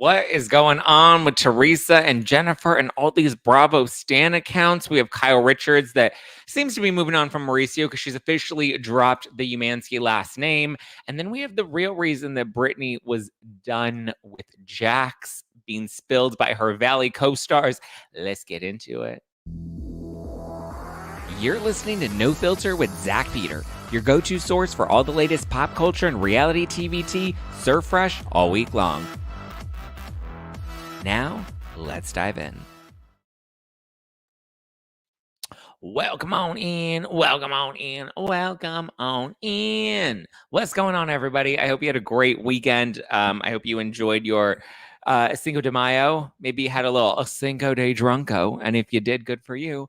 What is going on with Teresa and Jennifer and all these Bravo Stan accounts? We have Kyle Richards that seems to be moving on from Mauricio because she's officially dropped the Umansky last name. And then we have the real reason that Brittany was done with Jax being spilled by her Valley co-stars. Let's get into it. You're listening to No Filter with Zack Peter, your go-to source for all the latest pop culture and reality TV tea, served fresh all week long. Now, let's dive in. Welcome on in. Welcome on in. Welcome on in. What's going on, everybody? I hope you had a great weekend. I hope you enjoyed your Cinco de Mayo. Maybe you had a Cinco de Drunko. And if you did, good for you.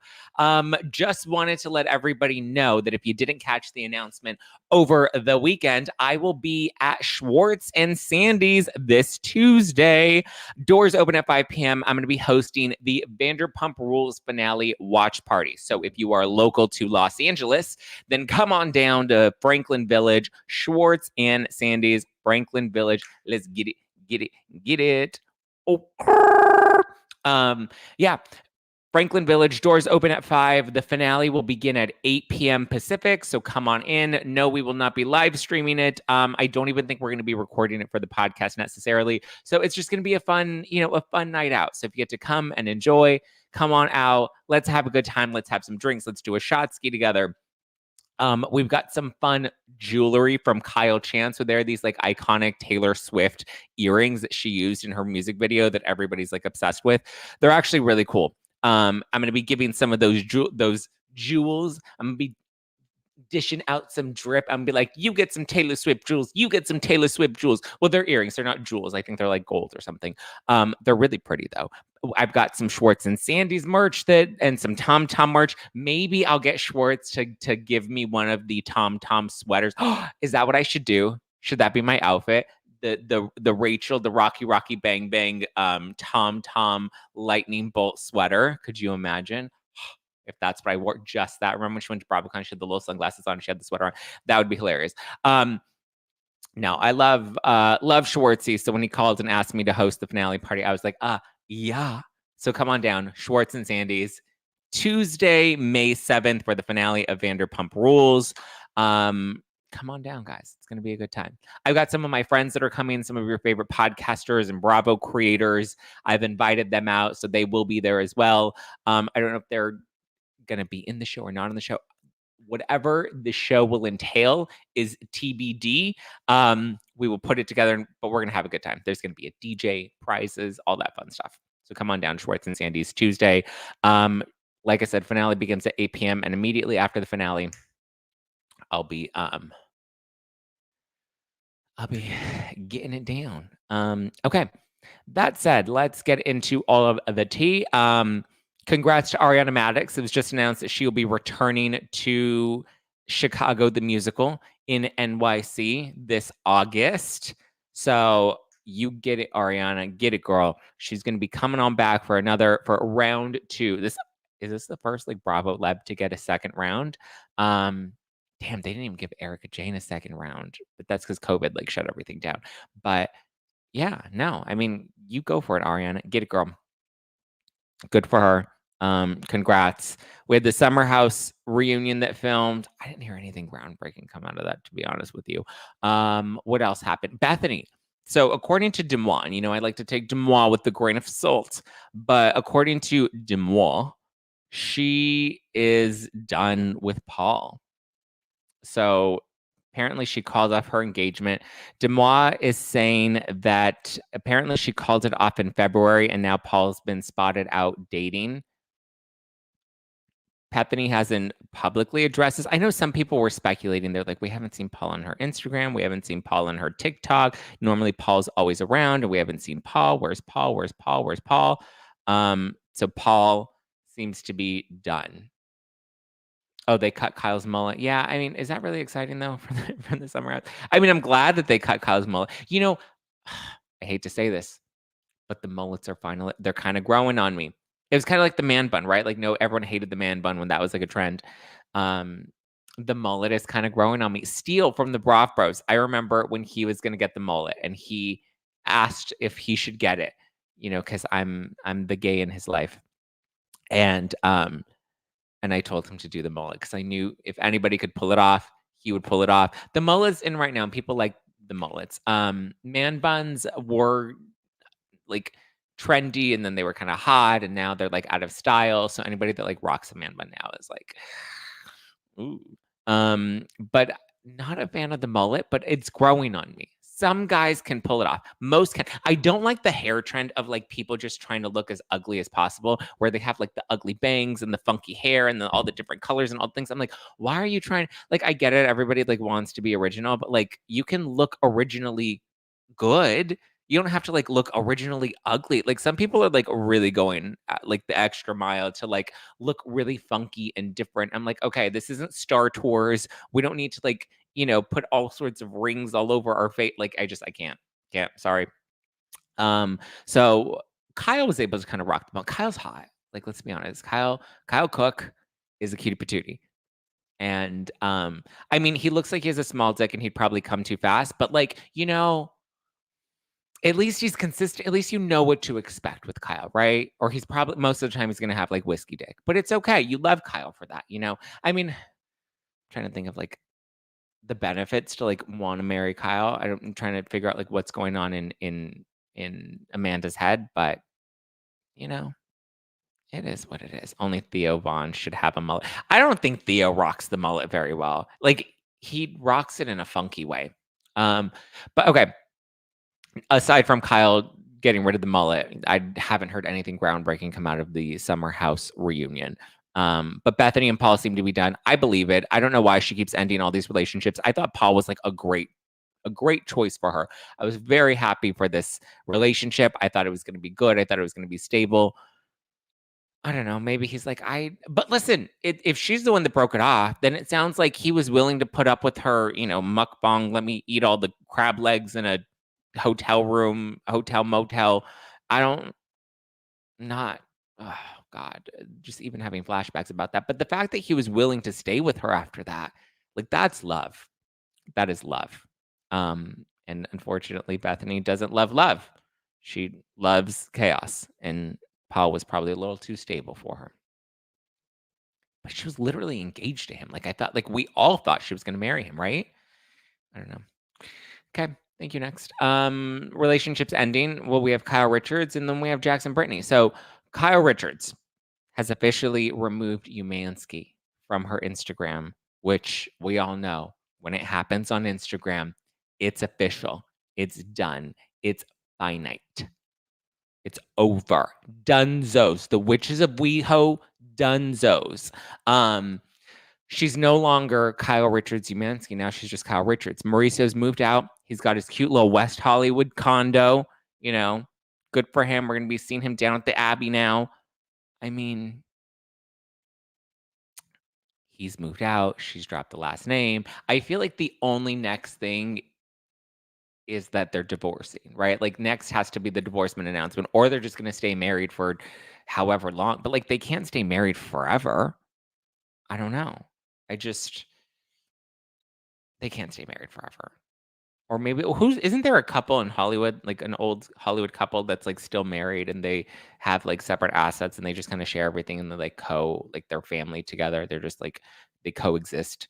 Just wanted to let everybody know that if you didn't catch the announcement over the weekend, I will be at Schwartz and Sandy's this Tuesday. Doors open at 5 p.m. I'm going to be hosting the Vanderpump Rules finale watch party. So if you are local to Los Angeles, then come on down to Franklin Village, Schwartz and Sandy's, Franklin Village. Let's get it. Get it. Oh, yeah. Franklin Village, doors open at 5. The finale will begin at 8 p.m. Pacific, so come on in. No, we will not be live streaming it. I don't even think we're going to be recording it for the podcast necessarily. So it's just going to be a fun night out. So if you get to come and enjoy, come on out. Let's have a good time. Let's have some drinks. Let's do a shot ski together. We've got some fun jewelry from Kyle Chance. So there are these like iconic Taylor Swift earrings that she used in her music video that everybody's like obsessed with. They're actually really cool. I'm going to be giving some of those jewels. I'm going to be dishing out some drip. I'm going to be like, you get some Taylor Swift jewels. You get some Taylor Swift jewels. Well, they're earrings. They're not jewels. I think they're like gold or something. They're really pretty though. I've got some Schwartz and Sandy's merch and some Tom Tom merch. Maybe I'll get Schwartz to give me one of the Tom Tom sweaters. Is that what I should do? Should that be my outfit? The Rachel, the Rocky Bang Bang Tom Tom lightning bolt sweater. Could you imagine? If that's what I wore, just that. Remember when she went to BravoCon, she had the little sunglasses on, she had the sweater on. That would be hilarious. No, I love Schwartzy. So when he called and asked me to host the finale party, I was like, yeah. So come on down, Schwartz and Sandy's, Tuesday, May 7th for the finale of Vanderpump Rules. Come on down, guys. It's going to be a good time. I've got some of my friends that are coming, some of your favorite podcasters and Bravo creators. I've invited them out, so they will be there as well. I don't know if they're going to be in the show or not in the show. Whatever the show will entail is TBD. We will put it together, but we're going to have a good time. There's going to be a DJ, prizes, all that fun stuff. So come on down, Schwartz and Sandy's Tuesday. Like I said, finale begins at 8 p.m. And immediately after the finale, I'll be getting it down. Okay. That said, let's get into all of the tea. Congrats to Ariana Madix. It was just announced that she will be returning to Chicago, the musical, in NYC this August. So you get it, Ariana. Get it, girl. She's going to be coming on back for round 2. Is this the first like Bravo Lab to get a second round? Damn, they didn't even give Erica Jane a second round, but that's because COVID like shut everything down. But yeah, no, I mean, you go for it, Ariana. Get it, girl. Good for her. Congrats. We had the Summer House reunion that filmed. I didn't hear anything groundbreaking come out of that, to be honest with you. What else happened? Bethany. So according to Demois, I like to take Demois with a grain of salt, but according to Demois, she is done with Paul. So apparently she called off her engagement. Demois is saying that apparently she called it off in February and now Paul's been spotted out dating. Bethany hasn't publicly addressed this. I know some people were speculating. They're like, we haven't seen Paul on her Instagram. We haven't seen Paul on her TikTok. Normally Paul's always around and we haven't seen Paul. Where's Paul? Where's Paul? Where's Paul? So Paul seems to be done. Oh, they cut Kyle's mullet. Yeah, I mean, is that really exciting though for the Summer House? I mean, I'm glad that they cut Kyle's mullet. I hate to say this, but the mullets are finally, they're kind of growing on me. It was kind of like the man bun, right? Like, no, everyone hated the man bun when that was like a trend. The mullet is kind of growing on me. Steele from the Broth Bros. I remember when he was going to get the mullet and he asked if he should get it, because I'm the gay in his life. And I told him to do the mullet because I knew if anybody could pull it off, he would pull it off. The mullet's in right now, and people like the mullets. Man buns were like trendy, and then they were kind of hot, and now they're like out of style. So anybody that like rocks a man bun now is like, ooh. But not a fan of the mullet, but it's growing on me. Some guys can pull it off. Most can. I don't like the hair trend of like people just trying to look as ugly as possible, where they have like the ugly bangs and the funky hair and all the different colors and all the things. I'm like, why are you trying? Like, I get it. Everybody like wants to be original, but like you can look originally good. You don't have to like look originally ugly. Like some people are like really going like the extra mile to like look really funky and different. I'm like, okay, this isn't Star Tours. We don't need to like, put all sorts of rings all over our face. Like I can't, sorry. So Kyle was able to kind of rock the boat. Kyle's hot. Like, let's be honest. Kyle Cook is a cutie patootie. And I mean, he looks like he has a small dick and he'd probably come too fast, but like, at least he's consistent. At least you know what to expect with Kyle, right? Or he's probably most of the time he's gonna have like whiskey dick. But it's okay. You love Kyle for that, I mean, I'm trying to think of like the benefits to like want to marry Kyle. I'm trying to figure out like what's going on in Amanda's head, but it is what it is. Only Theo Vaughn should have a mullet. I don't think Theo rocks the mullet very well. Like he rocks it in a funky way. But okay. Aside from Kyle getting rid of the mullet, I haven't heard anything groundbreaking come out of the Summer House reunion. But Bethany and Paul seem to be done. I believe it. I don't know why she keeps ending all these relationships. I thought Paul was like a great choice for her. I was very happy for this relationship. I thought it was going to be good. I thought it was going to be stable. I don't know. Maybe he's like, but listen, if she's the one that broke it off, then it sounds like he was willing to put up with her, mukbang, let me eat all the crab legs in a hotel room, hotel motel. Oh God, just even having flashbacks about that. But the fact that he was willing to stay with her after that, like that's love. That is love. And unfortunately, Bethany doesn't love love. She loves chaos. And Paul was probably a little too stable for her. But she was literally engaged to him. Like I thought, like we all thought she was going to marry him, right? I don't know. Okay. Thank you. Next. Relationships ending. Well, we have Kyle Richards and then we have Jax and Brittany. So Kyle Richards has officially removed Umansky from her Instagram, which we all know when it happens on Instagram, it's official. It's done. It's finite. It's over. Dunzos. The witches of WeHo, dunzos. She's no longer Kyle Richards Umansky. Now she's just Kyle Richards. Mauricio's moved out. He's got his cute little West Hollywood condo. Good for him. We're going to be seeing him down at the Abbey now. I mean, he's moved out. She's dropped the last name. I feel like the only next thing is that they're divorcing, right? Like next has to be the divorcement announcement, or they're just going to stay married for however long. But like they can't stay married forever. I don't know. They can't stay married forever. Or maybe isn't there a couple in Hollywood, like an old Hollywood couple that's like still married and they have like separate assets and they just kind of share everything and they like their family together. They're just like they coexist.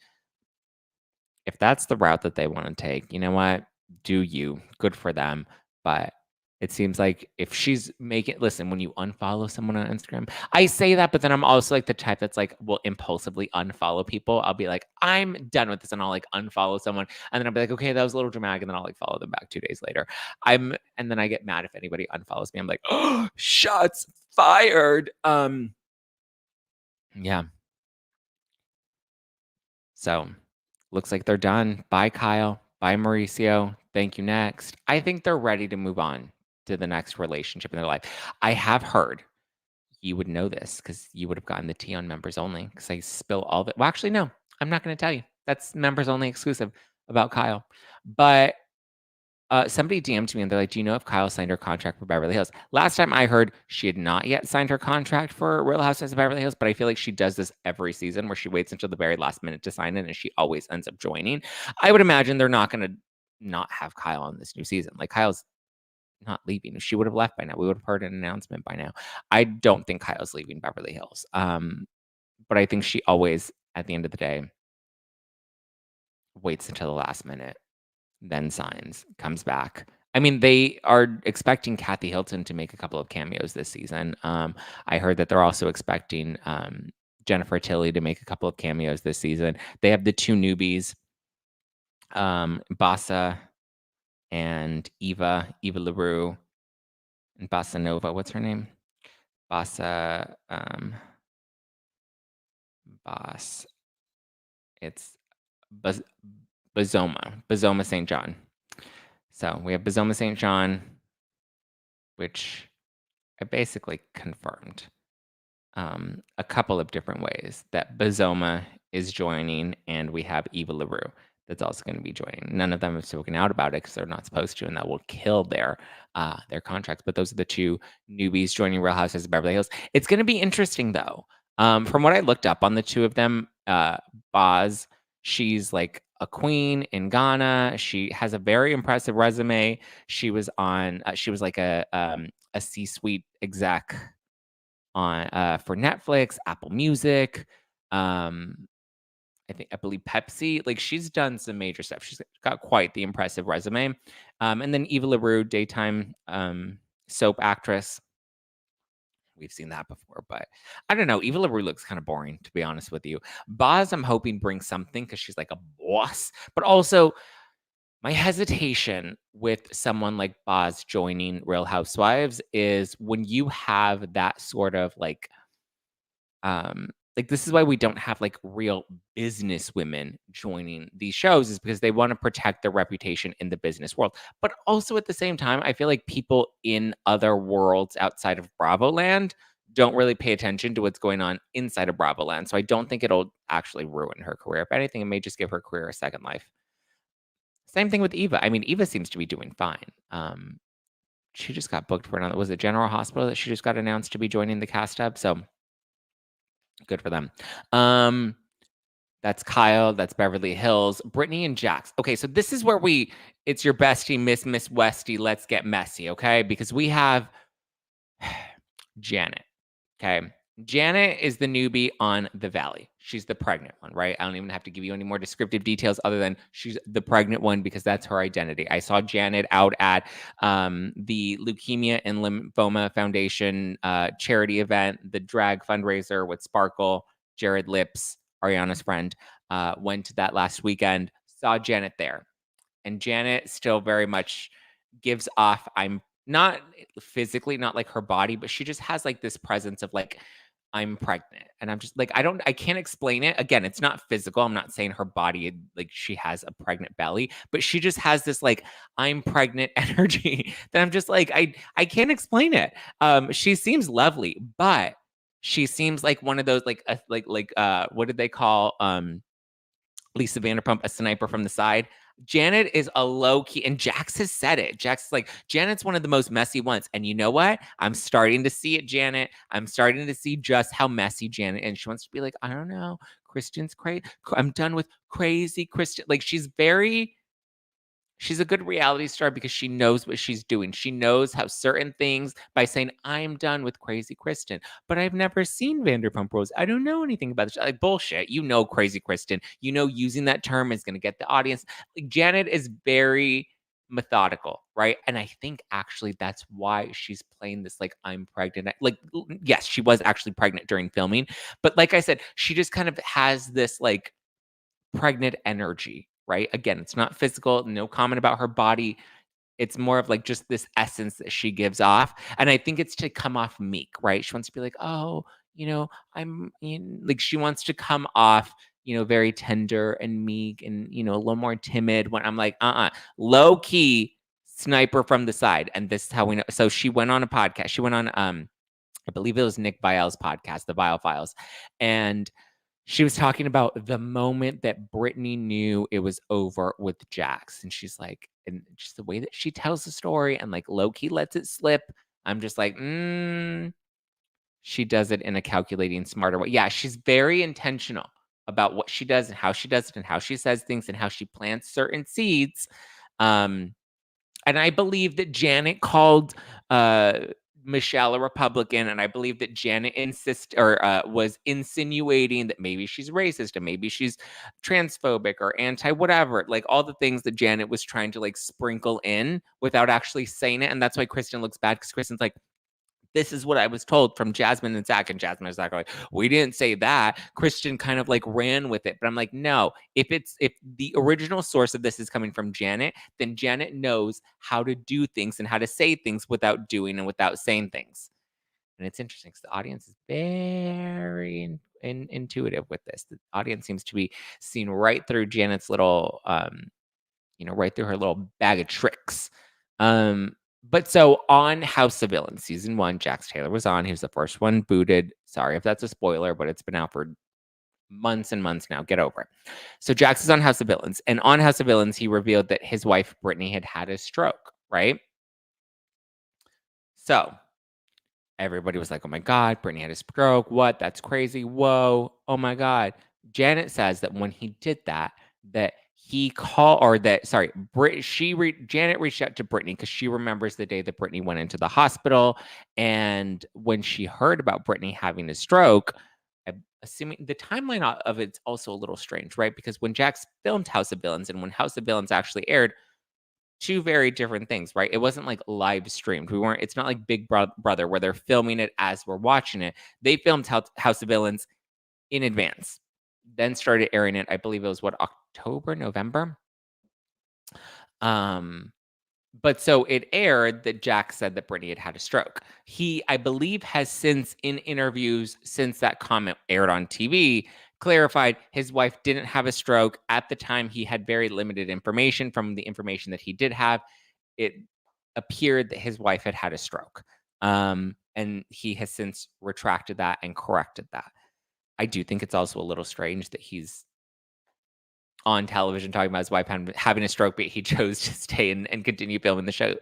If that's the route that they want to take, you know what? Do you? Good for them. But it seems like if she's listen, when you unfollow someone on Instagram, I say that, but then I'm also like the type that's like, will impulsively unfollow people. I'll be like, I'm done with this. And I'll like unfollow someone. And then I'll be like, okay, that was a little dramatic. And then I'll like follow them back 2 days later. And then I get mad if anybody unfollows me. I'm like, oh, shots fired. Yeah. So looks like they're done. Bye, Kyle. Bye, Mauricio. Thank you. Next. I think they're ready to move on to the next relationship in their life. I have heard, you would know this because you would have gotten the tea on members only because I spill all of it. Well, actually, no, I'm not going to tell you. That's members only exclusive about Kyle. But somebody DM'd me and they're like, do you know if Kyle signed her contract for Beverly Hills? Last time I heard, she had not yet signed her contract for Real Housewives of Beverly Hills, but I feel like she does this every season where she waits until the very last minute to sign it and she always ends up joining. I would imagine they're not going to not have Kyle on this new season. Like Kyle's not leaving. She would have left by now. We would have heard an announcement by now. I don't think Kyle's leaving Beverly Hills. But I think she always, at the end of the day, waits until the last minute, then signs, comes back. I mean, they are expecting Kathy Hilton to make a couple of cameos this season. I heard that they're also expecting Jennifer Tilly to make a couple of cameos this season. They have the two newbies, Bassa and Eva LaRue, and Bossa Nova. What's her name? Bassa, Boss. It's Bazoma St. John. So we have Bazoma St. John, which I basically confirmed a couple of different ways that Bazoma is joining, and we have Eva LaRue that's also going to be joining. None of them have spoken out about it because they're not supposed to, and that will kill their contracts. But those are the two newbies joining Real Housewives of Beverly Hills. It's going to be interesting, though. From what I looked up on the two of them, Boz, she's like a queen in Ghana. She has a very impressive resume. She was on. She was like a C-suite exec on for Netflix, Apple Music. I believe Pepsi. Like, she's done some major stuff. She's got quite the impressive resume. And then Eva LaRue, daytime soap actress. We've seen that before, but I don't know. Eva LaRue looks kind of boring, to be honest with you. Boz, I'm hoping brings something because she's like a boss. But also, my hesitation with someone like Boz joining Real Housewives is when you have that sort of like this is why we don't have like real business women joining these shows, is because they want to protect their reputation in the business world. But also at the same time, I feel like people in other worlds outside of Bravo land don't really pay attention to what's going on inside of Bravo land. So I don't think it'll actually ruin her career. If anything, it may just give her career a second life. Same thing with Eva. I mean, Eva seems to be doing fine. She just got booked for another, was it General Hospital that she just got announced to be joining the cast up? So good for them. That's Kyle. That's Beverly Hills. Brittany and Jax. Okay, so this is where it's your bestie, Miss Westy. Let's get messy, okay? Because we have Janet. Okay. Janet is the newbie on the Valley. She's the pregnant one, right? I don't even have to give you any more descriptive details other than she's the pregnant one because that's her identity. I saw Janet out at the Leukemia and Lymphoma Foundation charity event, the drag fundraiser with Sparkle, Jared Lips, Ariana's friend. Went to that last weekend, saw Janet there. And Janet still very much gives off, I'm not physically, not like her body, but she just has like this presence of like, I'm pregnant. And I'm just like, I can't explain it. Again, it's not physical. I'm not saying her body, like she has a pregnant belly, but she just has this like, I'm pregnant energy that I'm just like, I can't explain it. She seems lovely, but she seems like one of those, what did they call, Lisa Vanderpump, a sniper from the side. Janet is a low key, and Jax has said it. Jax is like, Janet's one of the most messy ones. And you know what? I'm starting to see it, Janet. I'm starting to see just how messy Janet, and she wants to be like, I don't know, Kristen's crazy. I'm done with crazy Kristen. Like, she's a good reality star because she knows what she's doing. She knows how certain things, by saying, I'm done with crazy Kristen, but I've never seen Vanderpump Rules. I don't know anything about this. Like, bullshit. You know, crazy Kristen. You know, using that term is going to get the audience. Like, Janet is very methodical, right? And I think actually that's why she's playing this, like, I'm pregnant. Like, yes, she was actually pregnant during filming. But like I said, she just kind of has this, like, pregnant energy, right? Again, it's not physical, no comment about her body. It's more of like just this essence that she gives off. And I think it's to come off meek, right? She wants to be like, oh, like she wants to come off, very tender and meek and, a little more timid when I'm like, low key sniper from the side. And this is how we know. So she went on a podcast. She went on, I believe it was Nick Viall's podcast, The Viall Files. And she was talking about the moment that Brittany knew it was over with Jax. And she's like, and just the way that she tells the story and like low-key lets it slip. I'm just like, she does it in a calculating, smarter way. Yeah, she's very intentional about what she does and how she does it and how she says things and how she plants certain seeds. And I believe that Janet called Michelle a Republican, and I believe that Janet was insinuating that maybe she's racist and maybe she's transphobic or anti whatever, like all the things that Janet was trying to like sprinkle in without actually saying it. And that's why Kristen looks bad, because Kristen's like, this is what I was told from Jasmine and Zach. And Jasmine and Zach are like, we didn't say that. Christian kind of like ran with it. But I'm like, no, if the original source of this is coming from Janet, then Janet knows how to do things and how to say things without doing and without saying things. And it's interesting because the audience is very intuitive with this. The audience seems to be seeing right through Janet's little, right through her little bag of tricks. But so on House of Villains, season 1, Jax Taylor was on. He was the first one booted. Sorry if that's a spoiler, but it's been out for months and months now. Get over it. So Jax is on House of Villains. And on House of Villains, he revealed that his wife, Brittany, had a stroke, right? So everybody was like, oh my God, Brittany had a stroke. What? That's crazy. Whoa. Oh my God. Janet says that when he did that, that Janet reached out to Brittany because she remembers the day that Brittany went into the hospital. And when she heard about Brittany having a stroke, I'm assuming the timeline of it's also a little strange, right? Because when Jax filmed House of Villains and when House of Villains actually aired, two very different things, right? It wasn't like live streamed. It's not like Big Brother where they're filming it as we're watching it. They filmed House of Villains in advance, then started airing it. I believe it was October, November. But so it aired that Jax said that Brittany had a stroke. He, I believe, has since in interviews since that comment aired on TV clarified his wife didn't have a stroke. At the time, he had very limited information. From the information that he did have, it appeared that his wife had a stroke. And he has since retracted that and corrected that. I do think it's also a little strange that he's on television talking about his wife having a stroke, but he chose to stay and continue filming the show.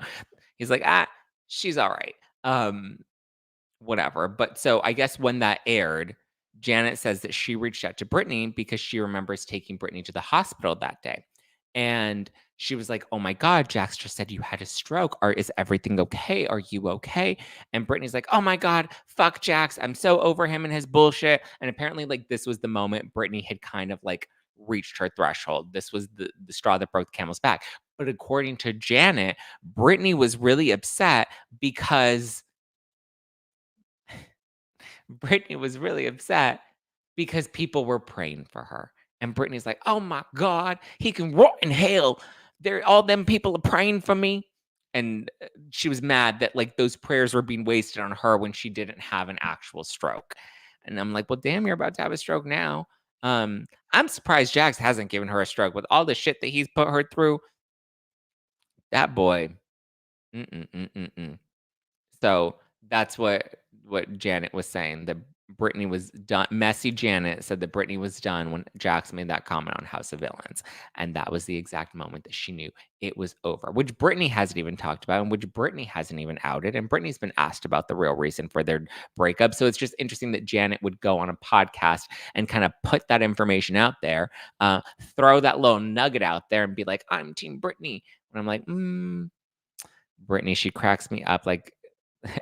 He's like, she's all right. Whatever. But so I guess when that aired, Janet says that she reached out to Brittany because she remembers taking Brittany to the hospital that day. And she was like, oh my God, Jax just said you had a stroke. Is everything okay? Are you okay? And Brittany's like, oh my God, fuck Jax. I'm so over him and his bullshit. And apparently, like, this was the moment Brittany had kind of like reached her threshold. This was the straw that broke the camel's back. But according to Janet, Brittany was really upset because people were praying for her. And Brittany's like, oh my God, he can rot in hell. All them people are praying for me. And she was mad that like those prayers were being wasted on her when she didn't have an actual stroke. And I'm like, well, damn, you're about to have a stroke now. I'm surprised Jax hasn't given her a stroke with all the shit that he's put her through. That boy. So that's what Janet was saying. That Brittany was done. Messy Janet said that Brittany was done when Jax made that comment on House of Villains. And that was the exact moment that she knew it was over, which Brittany hasn't even talked about and which Brittany hasn't even outed. And Brittany's been asked about the real reason for their breakup. So it's just interesting that Janet would go on a podcast and kind of put that information out there, throw that little nugget out there and be like, I'm Team Brittany. And I'm like, Brittany, she cracks me up. Like,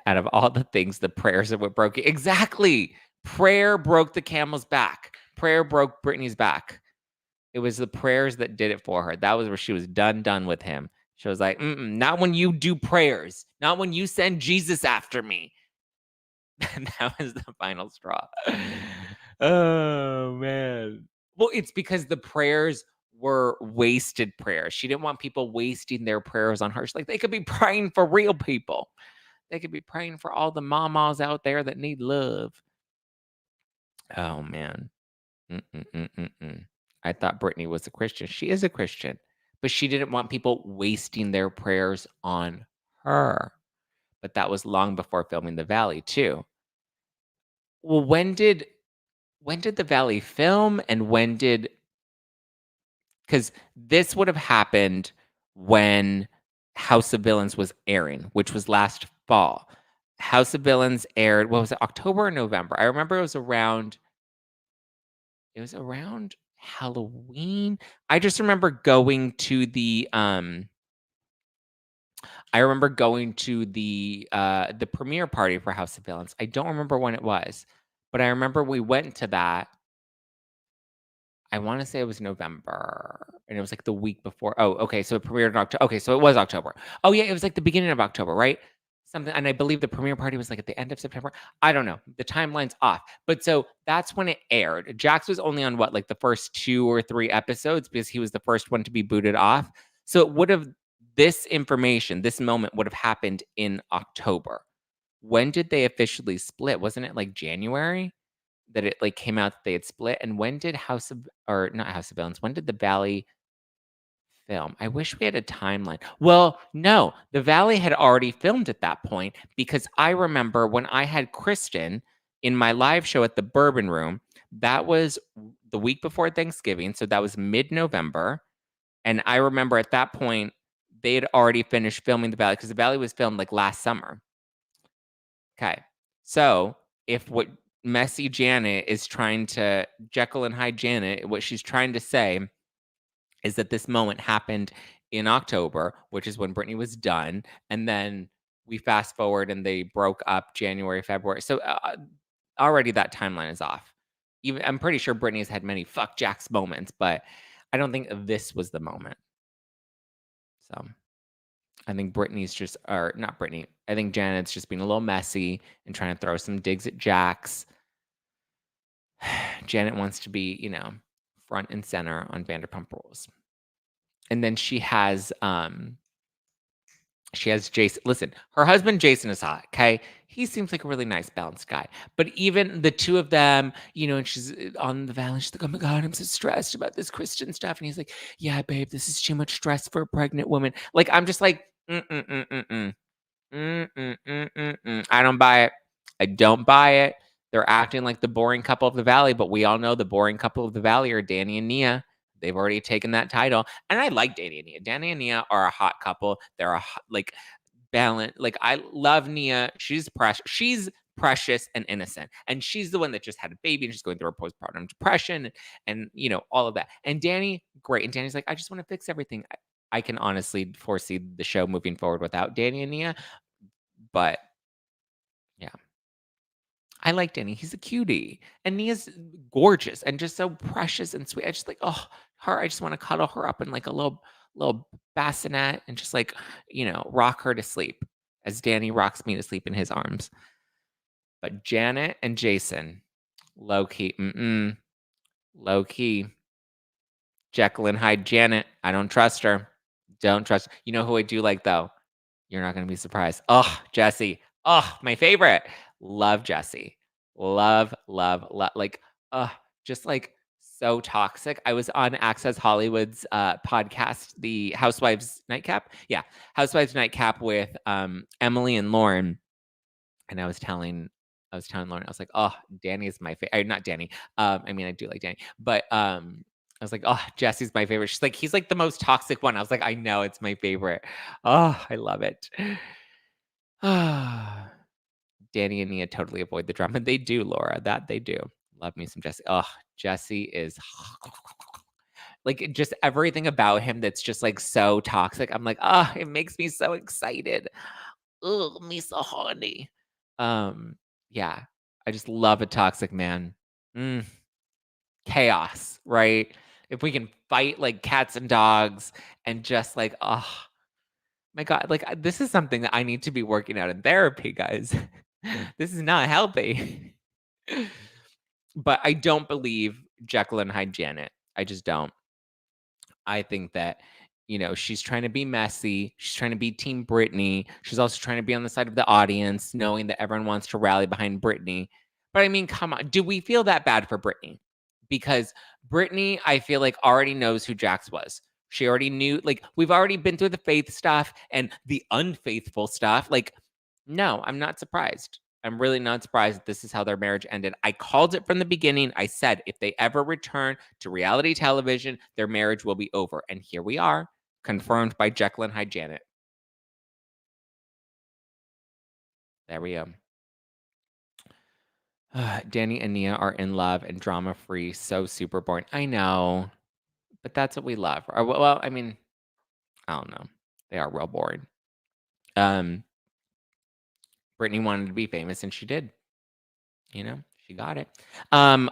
out of all the things, the prayers are what broke it. Exactly. Prayer broke the camel's back. Prayer broke Brittany's back. It was the prayers that did it for her. That was where she was done with him. She was like, not when you do prayers. Not when you send Jesus after me. That was the final straw. Oh, man. Well, it's because the prayers were wasted prayers. She didn't want people wasting their prayers on her. She's like, they could be praying for real people. They could be praying for all the mamas out there that need love. Oh, man. I thought Brittany was a Christian. She is a Christian, but she didn't want people wasting their prayers on her. But that was long before filming The Valley, too. Well, when did The Valley film and because this would have happened when House of Villains was airing, which was last fall. House of Villains aired, what was it, October or November? I remember it was around Halloween. I just remember going to the I remember going to the premiere party for House of Villains. I don't remember when it was, but I remember we went to that. I wanna say it was November, and it was, like, the week before. Oh, okay, so it premiered in October. Okay, so it was October. Oh, yeah, it was, like, the beginning of October, right? Something, and I believe the premiere party was, like, at the end of September. I don't know. The timeline's off. But so that's when it aired. Jax was only on what, like, the first 2 or 3 episodes because he was the first one to be booted off. So it would've this information, this moment would have happened in October. When did they officially split? Wasn't it, like, January? That it, like, came out that they had split, and when did House of or not House of Villains, when did The Valley film? I wish we had a timeline. Well, no, The Valley had already filmed at that point because I remember when I had Kristen in my live show at the Bourbon Room, that was the week before Thanksgiving, so that was mid-November, and I remember at that point, they had already finished filming The Valley because The Valley was filmed, like, last summer. Okay. So if what messy Janet is trying to Jekyll and Hyde Janet, what she's trying to say is that this moment happened in October, which is when Brittany was done, and then we fast forward and they broke up January, February. So already that timeline is off. Even I'm pretty sure Brittany's had many fuck Jax moments, but I don't think this was the moment. So I think Brittany's just, or not Brittany. I think Janet's just being a little messy and trying to throw some digs at Jax. Janet wants to be, front and center on Vanderpump Rules. And then she has Jason. Listen, her husband Jason is hot, okay? He seems like a really nice, balanced guy. But even the two of them, and she's on the Valley, she's like, oh my God, I'm so stressed about this Christian stuff. And he's like, yeah, babe, this is too much stress for a pregnant woman. Like, I'm just like, mm-mm-mm-mm-mm. Mm-mm-mm-mm-mm. I don't buy it. I don't buy it. They're acting like the boring couple of the Valley, but we all know the boring couple of the Valley are Danny and Nia. They've already taken that title, and I like Danny and Nia. Danny and Nia are a hot couple. They're like balanced. Like I love Nia. She's precious. She's precious and innocent, and she's the one that just had a baby and she's going through a postpartum depression, and all of that. And Danny, great. And Danny's like, I just want to fix everything. I can honestly foresee the show moving forward without Danny and Nia, but yeah. I like Danny. He's a cutie. And Nia's gorgeous and just so precious and sweet. I just like, oh, her. I just want to cuddle her up in like a little bassinet and just like, rock her to sleep as Danny rocks me to sleep in his arms. But Janet and Jason, low key, low key. Jekyll and Hyde Janet. I don't trust her. Don't trust. You know who I do like though? You're not gonna be surprised. Oh, Jesse. Oh, my favorite. Love Jesse. Love, love, love. Like, just like so toxic. I was on Access Hollywood's podcast, the Housewives Nightcap. Yeah, Housewives Nightcap with Emily and Lauren. And I was telling Lauren, I was like, oh, Danny is my favorite. Not Danny. I mean, I do like Danny, but I was like, oh, Jesse's my favorite. She's like, he's like the most toxic one. I was like, I know it's my favorite. Oh, I love it. Danny and Nia totally avoid the drama. They do, Laura. That they do. Love me some Jesse. Oh, Jesse is like just everything about him that's just like so toxic. I'm like, oh, it makes me so excited. Oh, me so horny. Yeah. I just love a toxic man. Mm, chaos, right? If we can fight like cats and dogs and just like, oh my God, like this is something that I need to be working out in therapy, guys. This is not healthy. But I don't believe Jekyll and Hyde Janet. I just don't. I think that, she's trying to be messy. She's trying to be Team Brittany. She's also trying to be on the side of the audience, knowing that everyone wants to rally behind Brittany. But I mean, come on. Do we feel that bad for Brittany? Because Brittany, I feel like, already knows who Jax was. She already knew, like, we've already been through the faith stuff and the unfaithful stuff. Like, no, I'm not surprised. I'm really not surprised that this is how their marriage ended. I called it from the beginning. I said if they ever return to reality television, their marriage will be over. And here we are, confirmed by Jekyll and Hyde Janet. There we go. Danny and Nia are in love and drama free. So super boring. I know, but that's what we love. Or, well, I mean, I don't know. They are real boring. Brittany wanted to be famous, and she did. You know, she got it.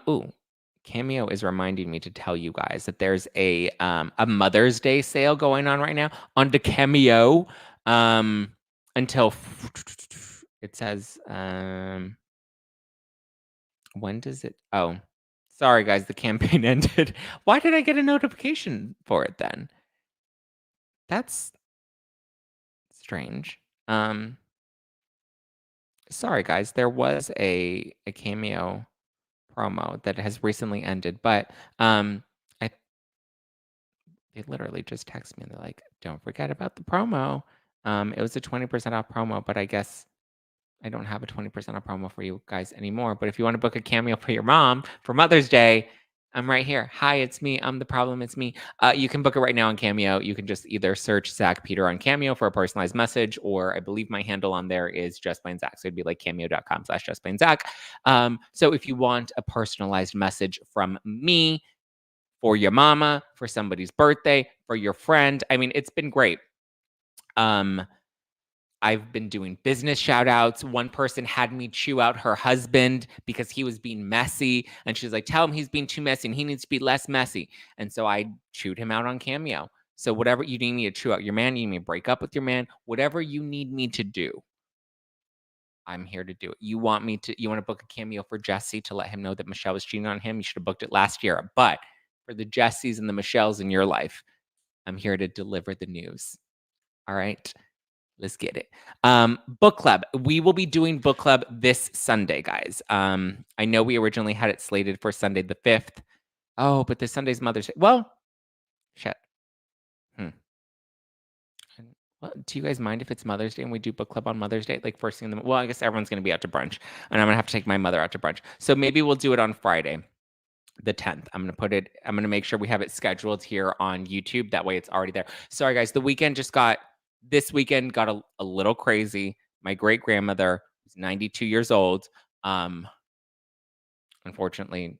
Ooh, Cameo is reminding me to tell you guys that there's a Mother's Day sale going on right now on the Cameo until it says when does it? Oh, sorry guys, the campaign ended. Why did I get a notification for it then? That's strange. Sorry guys, there was a Cameo promo that has recently ended, but I they literally just text me and they're like, "Don't forget about the promo." It was a 20% off promo, but I guess I don't have a 20% off promo for you guys anymore. But if you want to book a cameo for your mom for Mother's Day, I'm right here. Hi, it's me. I'm the problem. It's me. You can book it right now on Cameo. You can just either search Zack Peter on Cameo for a personalized message, or I believe my handle on there is Just Plain Zack. So it'd be like cameo.com/justplainzack. So if you want a personalized message from me for your mama, for somebody's birthday, for your friend, I mean, it's been great. I've been doing business shout outs. One person had me chew out her husband because he was being messy. And she's like, tell him he's being too messy and he needs to be less messy. And so I chewed him out on Cameo. So whatever you need me to chew out your man, you need me to break up with your man, whatever you need me to do, I'm here to do it. You want to book a cameo for Jesse to let him know that Michelle was cheating on him? You should have booked it last year. But for the Jessies and the Michelles in your life, I'm here to deliver the news. All right. Let's get it. Book club. We will be doing book club this Sunday, guys. I know we originally had it slated for Sunday the 5th. Oh, but this Sunday's Mother's Day. Well, shit. Well, do you guys mind if it's Mother's Day and we do book club on Mother's Day? Like first thing in the well, I guess everyone's gonna be out to brunch. And I'm gonna have to take my mother out to brunch. So maybe we'll do it on Friday, the 10th. I'm gonna make sure we have it scheduled here on YouTube. That way it's already there. Sorry, guys. This weekend got a little crazy. My great grandmother was 92 years old. Unfortunately,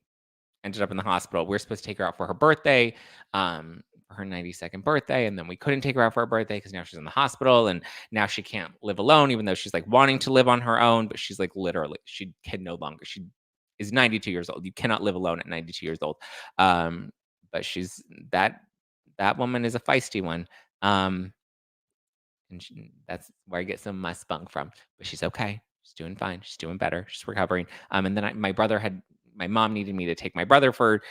ended up in the hospital. We were supposed to take her out for her birthday, for her 92nd birthday, and then we couldn't take her out for her birthday because now she's in the hospital, and now she can't live alone, even though she's like wanting to live on her own, but she's like literally she can no longer. She is 92 years old. You cannot live alone at 92 years old. But she's that woman is a feisty one. And that's where I get some of my spunk from. But she's okay. She's doing fine. She's doing better. She's recovering. And then my mom needed me to take my brother for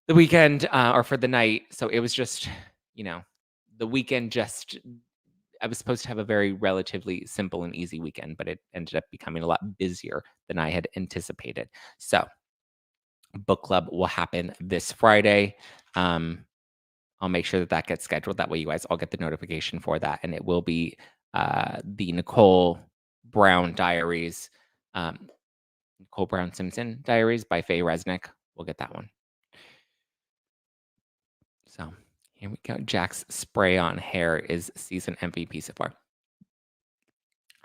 the weekend or for the night. So it was just, the weekend I was supposed to have a very relatively simple and easy weekend, but it ended up becoming a lot busier than I had anticipated. So book club will happen this Friday. I'll make sure that gets scheduled. That way you guys all get the notification for that. And it will be the Nicole Brown Diaries, Nicole Brown Simpson Diaries by Faye Resnick. We'll get that one. So here we go. Jax spray on hair is season MVP so far.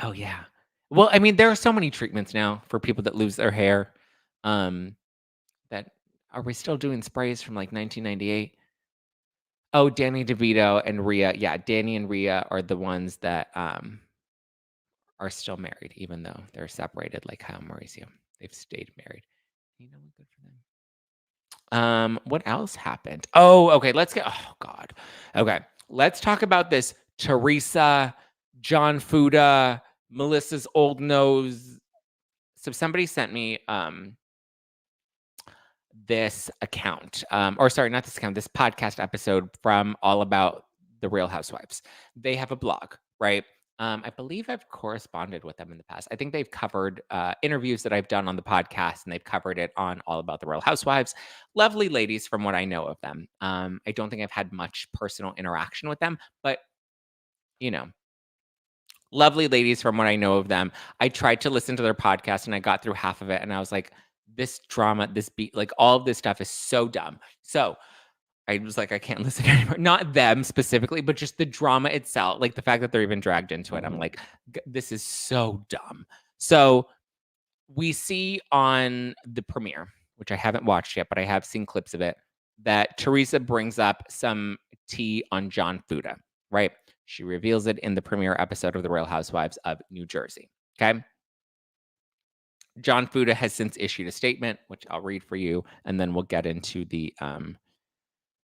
Oh, yeah. Well, I mean, there are so many treatments now for people that lose their hair. That are we still doing sprays from like 1998? Oh, Danny DeVito and Rhea. Yeah, Danny and Rhea are the ones that are still married, even though they're separated, like Kyle and Mauricio. They've stayed married. You know what? Good for them. What else happened? Oh, okay. Oh God. Okay. Let's talk about this Teresa, John Fuda, Melissa's old nose. So somebody sent me this account, or sorry, not this account, this podcast episode from All About the Real Housewives. They have a blog, right? I believe I've corresponded with them in the past. I think they've covered interviews that I've done on the podcast, and they've covered it on All About the Real Housewives. Lovely ladies from what I know of them. I don't think I've had much personal interaction with them, but, lovely ladies from what I know of them. I tried to listen to their podcast, and I got through half of it, and I was like, this drama, this beat, like all of this stuff is so dumb. So I was like, I can't listen anymore. Not them specifically, but just the drama itself. Like the fact that they're even dragged into it. I'm like, this is so dumb. So we see on the premiere, which I haven't watched yet, but I have seen clips of it, that Teresa brings up some tea on John Fuda, right? She reveals it in the premiere episode of The Real Housewives of New Jersey. Okay. John Fuda has since issued a statement, which I'll read for you, and then we'll get into the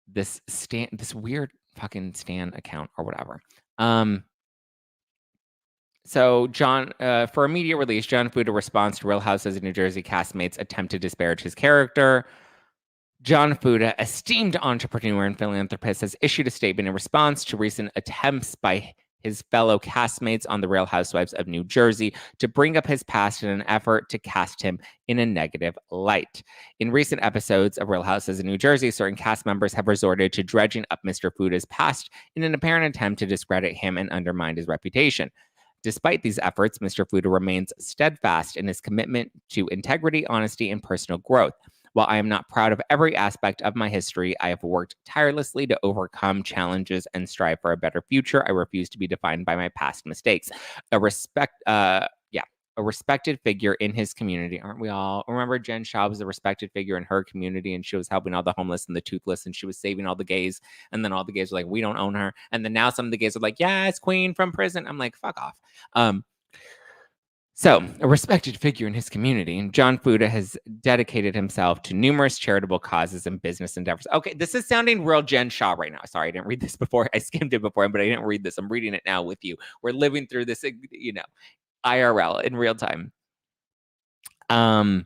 this weird fucking Stan account or whatever. So for immediate release, John Fuda responds to Real Housewives of New Jersey castmates' attempt to disparage his character. John Fuda, esteemed entrepreneur and philanthropist, has issued a statement in response to recent attempts by his fellow castmates on The Real Housewives of New Jersey to bring up his past in an effort to cast him in a negative light. In recent episodes of Real Housewives of New Jersey, certain cast members have resorted to dredging up Mr. Fuda's past in an apparent attempt to discredit him and undermine his reputation. Despite these efforts, Mr. Fuda remains steadfast in his commitment to integrity, honesty, and personal growth. While I am not proud of every aspect of my history, I have worked tirelessly to overcome challenges and strive for a better future. I refuse to be defined by my past mistakes. A respected figure in his community. Aren't we all? Remember, Jen Shah was a respected figure in her community, and she was helping all the homeless and the toothless, and she was saving all the gays. And then all the gays were like, we don't own her. And then now some of the gays are like, yes, queen from prison. I'm like, fuck off. So, a respected figure in his community, and John Fuda has dedicated himself to numerous charitable causes and business endeavors. Okay, this is sounding real Jen Shah right now. Sorry, I didn't read this before. I skimmed it before, but I didn't read this. I'm reading it now with you. We're living through this, IRL in real time. But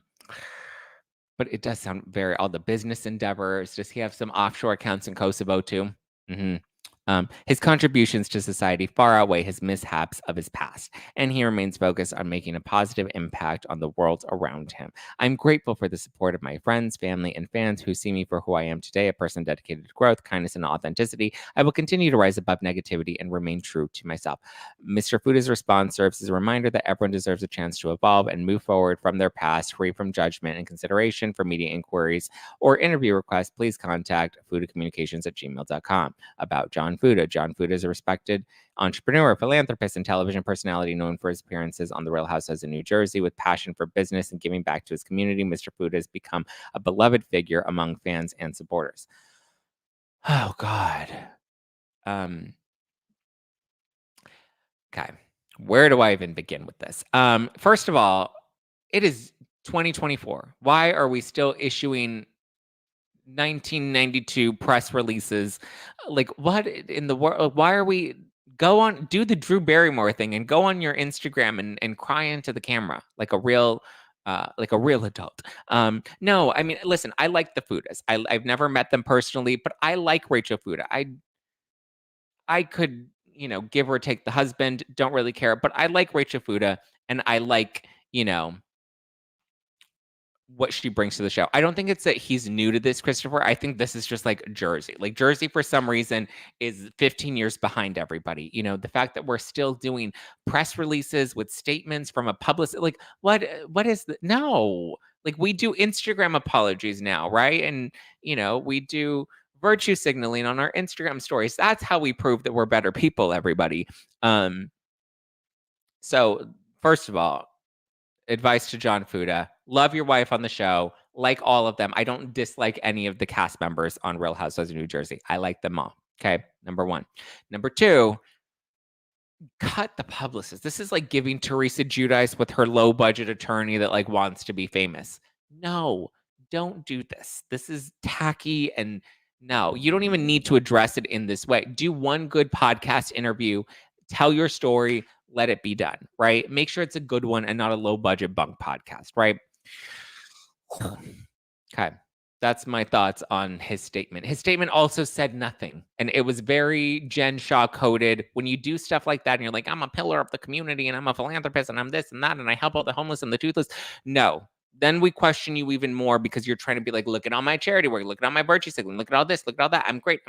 it does sound very all the business endeavors. Does he have some offshore accounts in Kosovo too? Mm-hmm. His contributions to society far outweigh his mishaps of his past, and he remains focused on making a positive impact on the world around him. I'm grateful for the support of my friends, family, and fans who see me for who I am today, a person dedicated to growth, kindness, and authenticity. I will continue to rise above negativity and remain true to myself. Mr. Fuda's response serves as a reminder that everyone deserves a chance to evolve and move forward from their past, free from judgment and consideration. For media inquiries or interview requests, please contact fudacommunications@gmail.com. About John Fuda. John Fuda is a respected entrepreneur, philanthropist, and television personality known for his appearances on The Real Housewives of New Jersey. With passion for business and giving back to his community, Mr. Fuda has become a beloved figure among fans and supporters. Oh, God. Okay. Where do I even begin with this? First of all, it is 2024. Why are we still issuing 1992 press releases? Like, what in the world? Why are we do the Drew Barrymore thing and go on your Instagram and cry into the camera like a real adult? No, I mean, listen, I like the Fudas. I've never met them personally, but I like Rachel Fuda. I could, give or take the husband, don't really care, but I like Rachel Fuda, and I like, what she brings to the show. I don't think it's that he's new to this, Christopher. I think this is just like Jersey. Like Jersey, for some reason, is 15 years behind everybody. The fact that we're still doing press releases with statements from a publicist, like what is the no? Like we do Instagram apologies now, right? And we do virtue signaling on our Instagram stories. That's how we prove that we're better people, everybody. So first of all, advice to John Fuda: love your wife on the show, like all of them. I don't dislike any of the cast members on Real Housewives of New Jersey. I like them all. Okay, number one. Number two, cut the publicist. This is like giving Teresa Giudice with her low budget attorney that like wants to be famous. No, don't do this. This is tacky, and no, you don't even need to address it in this way. Do one good podcast interview, tell your story, let it be done, right? Make sure it's a good one and not a low budget bunk podcast, right? Okay. That's my thoughts on his statement. His statement also said nothing, and it was very Jen Shah coded. When you do stuff like that and you're like, I'm a pillar of the community and I'm a philanthropist and I'm this and that and I help out the homeless and the toothless. No, then we question you even more because you're trying to be like, look at all my charity work, look at all my virtue signaling, look at all this, look at all that. I'm great.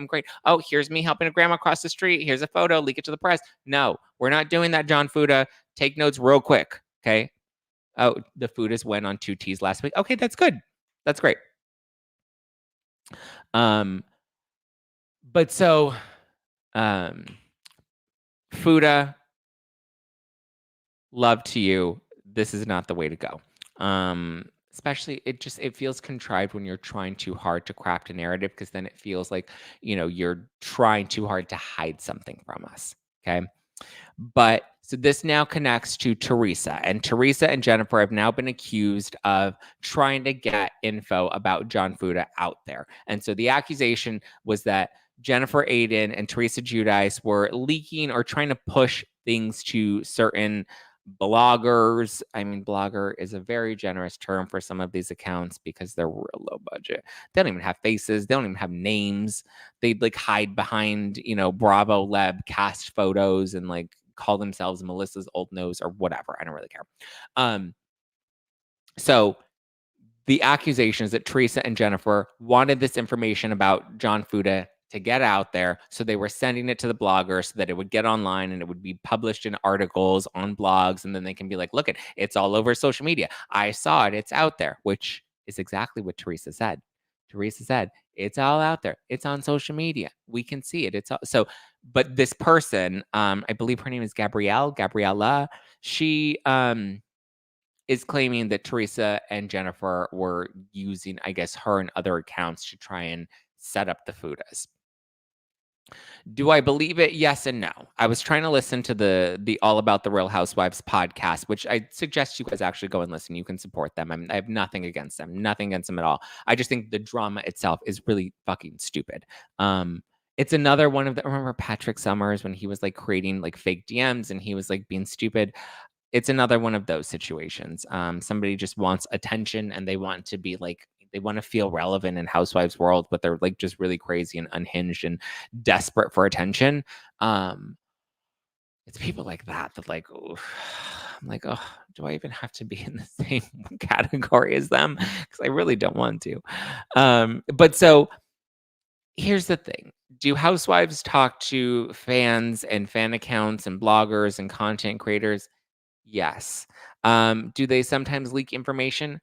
Oh, here's me helping a grandma across the street. Here's a photo, leak it to the press. No, we're not doing that, John Fuda. Take notes real quick, okay? Oh, the Fudas went on 2 Ts last week. Okay, that's good. That's great. But so, Fuda, love to you. This is not the way to go. Especially it feels contrived when you're trying too hard to craft a narrative, because then it feels like, you're trying too hard to hide something from us. Okay. But so this now connects to Teresa, and Teresa and Jennifer have now been accused of trying to get info about John Fuda out there. And so the accusation was that Jennifer Aydin and Teresa Giudice were leaking or trying to push things to certain bloggers. I mean, blogger is a very generous term for some of these accounts because they're real low budget. They don't even have faces. They don't even have names. They'd like hide behind, Bravo Lab cast photos and like call themselves Melissa's old nose or whatever. I don't really care. So the accusation is that Teresa and Jennifer wanted this information about John Fuda to get out there. So they were sending it to the blogger so that it would get online and it would be published in articles on blogs. And then they can be like, look, it's all over social media. I saw it. It's out there, which is exactly what Teresa said. Teresa said, it's all out there. It's on social media. We can see it. It's all, so, but this person, I believe her name is Gabriella. She is claiming that Teresa and Jennifer were using, I guess, her and other accounts to try and set up the Fudas. Do I believe it? Yes and no. I was trying to listen to the All About the Real Housewives podcast, which I suggest you guys actually go and listen. You can support them. I have nothing against them, nothing against them at all. I just think the drama itself is really fucking stupid. It's another one of the, remember Patrick Summers when he was like creating like fake DMs and he was like being stupid. It's another one of those situations. Somebody just wants attention and they want to be like, they want to feel relevant in Housewives world, but they're like just really crazy and unhinged and desperate for attention. It's people like that like, oh, I'm like, oh, do I even have to be in the same category as them? Because I really don't want to. But so here's the thing. Do housewives talk to fans and fan accounts and bloggers and content creators? Yes. Do they sometimes leak information?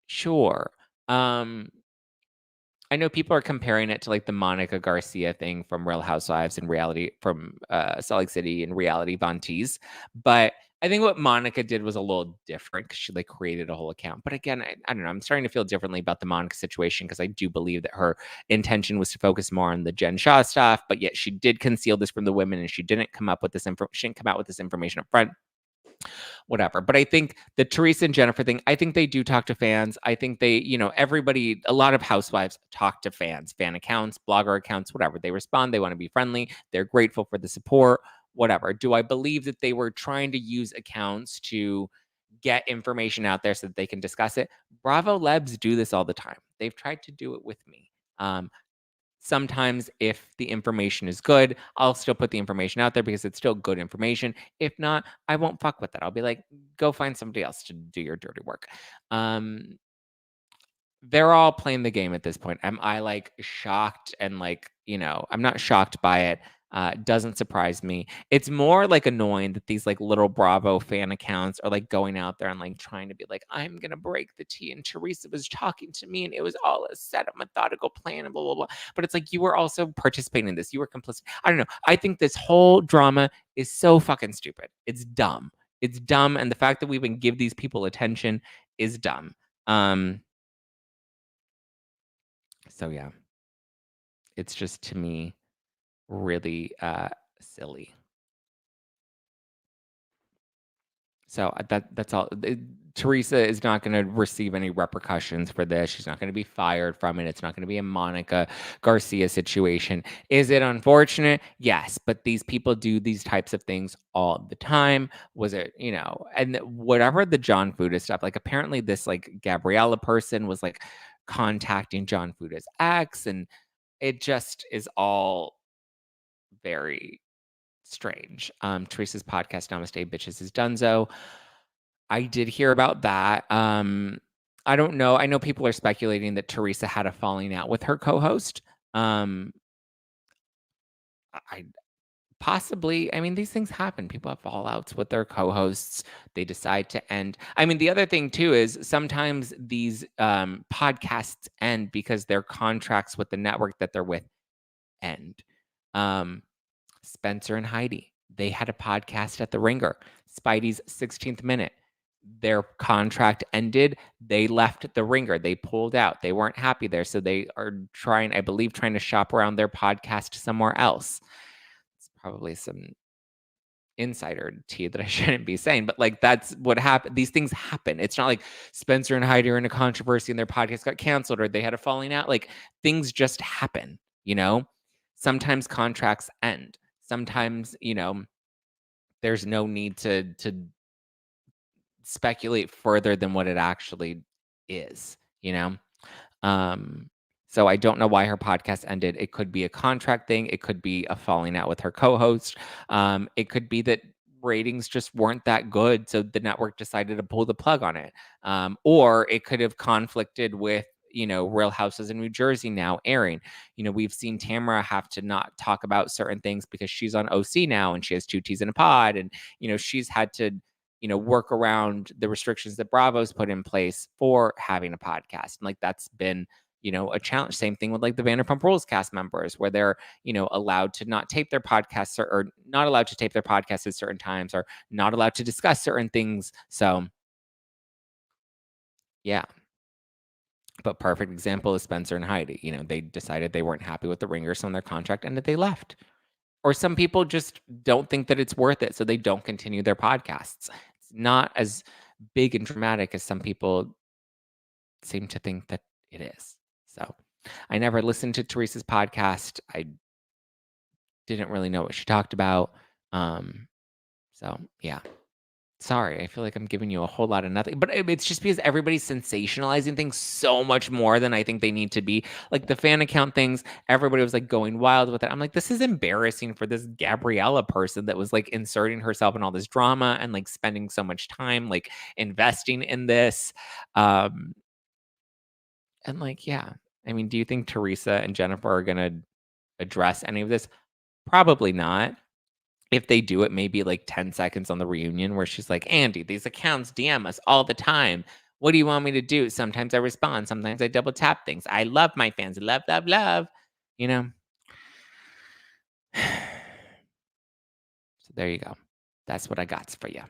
Sure. I know people are comparing it to like the Monica Garcia thing from Real Housewives and reality from Salt Lake City and reality Von Tease. But I think what Monica did was a little different because she like created a whole account. But again, I don't know. I'm starting to feel differently about the Monica situation because I do believe that her intention was to focus more on the Jen Shah stuff, but yet she did conceal this from the women and she didn't come up with this she didn't come out with this information up front. Whatever. But I think the Teresa and Jennifer thing, I think they do talk to fans. I think they, everybody, a lot of housewives talk to fans, fan accounts, blogger accounts, whatever. They respond. They want to be friendly. They're grateful for the support, whatever. Do I believe that they were trying to use accounts to get information out there so that they can discuss it? Bravo Lebs do this all the time. They've tried to do it with me. Sometimes if the information is good, I'll still put the information out there because it's still good information. If not, I won't fuck with it. I'll be like, go find somebody else to do your dirty work. They're all playing the game at this point. Am I like shocked and like, I'm not shocked by it. Doesn't surprise me. It's more like annoying that these like little Bravo fan accounts are like going out there and like trying to be like, I'm gonna break the tea. And Teresa was talking to me and it was all a set up methodical plan and blah blah blah. But it's like you were also participating in this. You were complicit. I don't know. I think this whole drama is so fucking stupid. It's dumb. It's dumb. And the fact that we even give these people attention is dumb. So yeah. It's just to me really silly. So that's all. Teresa is not going to receive any repercussions for this. She's not going to be fired from it. It's not going to be a Monica Garcia situation. Is it unfortunate? Yes, but these people do these types of things all the time. Was it, and whatever the John Fuda stuff, like apparently this like Gabriella person was like contacting John Fuda's ex, and it just is all very strange. Teresa's podcast, Namaste Bitches, is donezo. I did hear about that. I don't know. I know people are speculating that Teresa had a falling out with her co-host. I possibly, I mean, these things happen. People have fallouts with their co-hosts. They decide to end. I mean, the other thing too is sometimes these podcasts end because their contracts with the network that they're with end. Spencer and Heidi, they had a podcast at The Ringer, Spidey's 16th Minute. Their contract ended. They left The Ringer. They pulled out. They weren't happy there. So they are trying to shop around their podcast somewhere else. It's probably some insider tea that I shouldn't be saying, but like that's what happened. These things happen. It's not like Spencer and Heidi are in a controversy and their podcast got canceled or they had a falling out. Like things just happen, you know? Sometimes contracts end. Sometimes, you know, there's no need to speculate further than what it actually is, you know? Um, so I don't know why her podcast ended. It could be a contract thing. It could be a falling out with her co-host. It could be that ratings just weren't that good, so the network decided to pull the plug on it. Or it could have conflicted with, you know, Real Houses in New Jersey now airing. You know, we've seen Tamara have to not talk about certain things because she's on OC now and she has 2 T's in a pod, and you know she's had to, you know, work around the restrictions that Bravo's put in place for having a podcast. And like that's been, you know, a challenge. Same thing with like the Vanderpump Rules cast members, where they're, you know, allowed to not tape their podcasts or not allowed to tape their podcasts at certain times or not allowed to discuss certain things. So, yeah. But perfect example is Spencer and Heidi. You know, they decided they weren't happy with the Ringers, so on their contract ended, they left. Or some people just don't think that it's worth it, so they don't continue their podcasts. It's not as big and dramatic as some people seem to think that it is. So I never listened to Teresa's podcast. I didn't really know what she talked about. So yeah. Sorry, I feel like I'm giving you a whole lot of nothing, but it's just because everybody's sensationalizing things so much more than I think they need to be. Like the fan account things, everybody was like going wild with it. I'm like, this is embarrassing for this Gabriella person that was like inserting herself in all this drama and like spending so much time like investing in this. And like, yeah, I mean, do you think Teresa and Jennifer are going to address any of this? Probably not. If they do, it may be like 10 seconds on the reunion where she's like, Andy, these accounts DM us all the time. What do you want me to do? Sometimes I respond. Sometimes I double tap things. I love my fans. Love, love, love. You know? So there you go. That's what I got for you.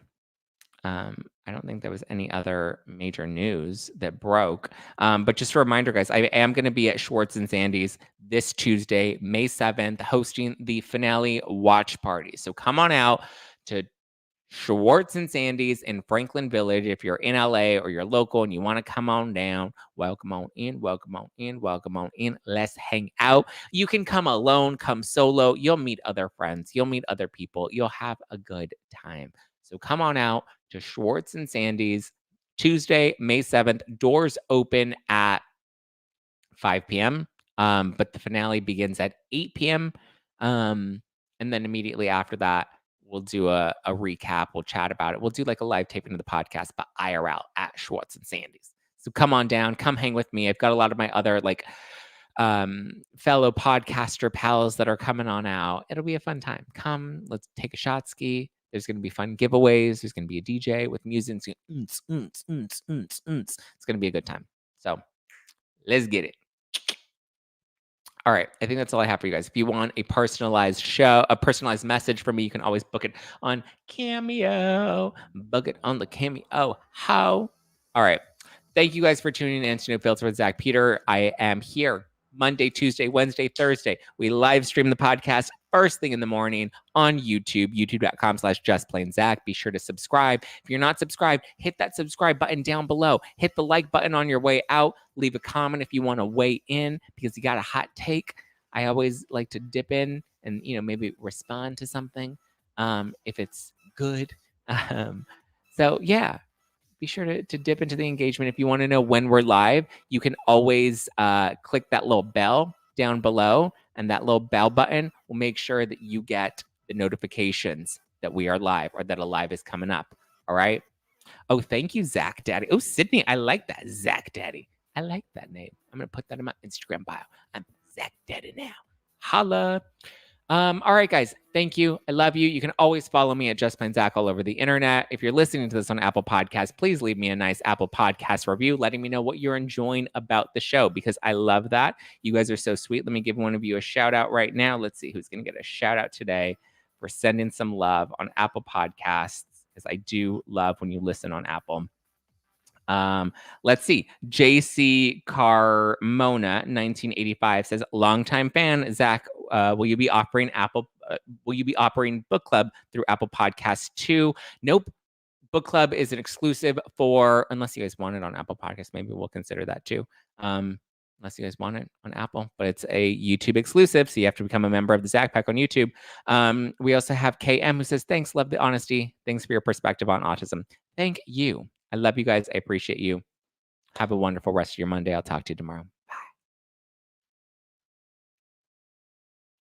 I don't think there was any other major news that broke. But just a reminder, guys, I am going to be at Schwartz and Sandy's this Tuesday, May 7th, hosting the finale watch party. So come on out to Schwartz and Sandy's in Franklin Village. If you're in LA or you're local and you want to come on down, welcome on in, welcome on in, welcome on in. Let's hang out. You can come alone, come solo. You'll meet other friends. You'll meet other people. You'll have a good time. So come on out to Schwartz and Sandy's Tuesday, May 7th. Doors open at 5 p.m. But the finale begins at 8 p.m. And then immediately after that, we'll do a recap. We'll chat about it. We'll do like a live taping of the podcast, but IRL at Schwartz and Sandy's. So come on down, come hang with me. I've got a lot of my other like fellow podcaster pals that are coming on out. It'll be a fun time. Come, let's take a shot ski. There's going to be fun giveaways. There's going to be a DJ with music. It's going to be a good time. So let's get it. All right. I think that's all I have for you guys. If you want a personalized show, a personalized message from me, you can always book it on Cameo. Book it on the Cameo. How? All right. Thank you guys for tuning in to No Filter with Zack Peter. I am here Monday, Tuesday, Wednesday, Thursday. We live stream the podcast first thing in the morning on YouTube, youtube.com/justplainzack. Be sure to subscribe. If you're not subscribed, hit that subscribe button down below. Hit the like button on your way out. Leave a comment if you want to weigh in because you got a hot take. I always like to dip in and, you know, maybe respond to something if it's good. So, yeah. Be sure to dip into the engagement. If you want to know when we're live, you can always click that little bell down below, and that little bell button will make sure that you get the notifications that we are live or that a live is coming up. All right. Oh, thank you, Zack Daddy. Oh, Sydney, I like that. Zack Daddy. I like that name. I'm going to put that in my Instagram bio. I'm Zack Daddy now. Holla. All right, guys. Thank you. I love you. You can always follow me at Just Plain Zack all over the internet. If you're listening to this on Apple Podcasts, please leave me a nice Apple Podcast review, letting me know what you're enjoying about the show because I love that. You guys are so sweet. Let me give one of you a shout out right now. Let's see who's going to get a shout out today for sending some love on Apple Podcasts because I do love when you listen on Apple. Let's see. JC Carmona 1985 says, longtime fan, Zack, will you be offering Apple will you be operating book club through Apple Podcasts too? Nope. Book club is an exclusive for, unless you guys want it on Apple Podcasts, maybe we'll consider that too. Unless you guys want it on Apple, but it's a YouTube exclusive, so you have to become a member of the Zack Pack on YouTube. We also have KM who says, thanks, love the honesty. Thanks for your perspective on autism. Thank you. I love you guys. I appreciate you. Have a wonderful rest of your Monday. I'll talk to you tomorrow.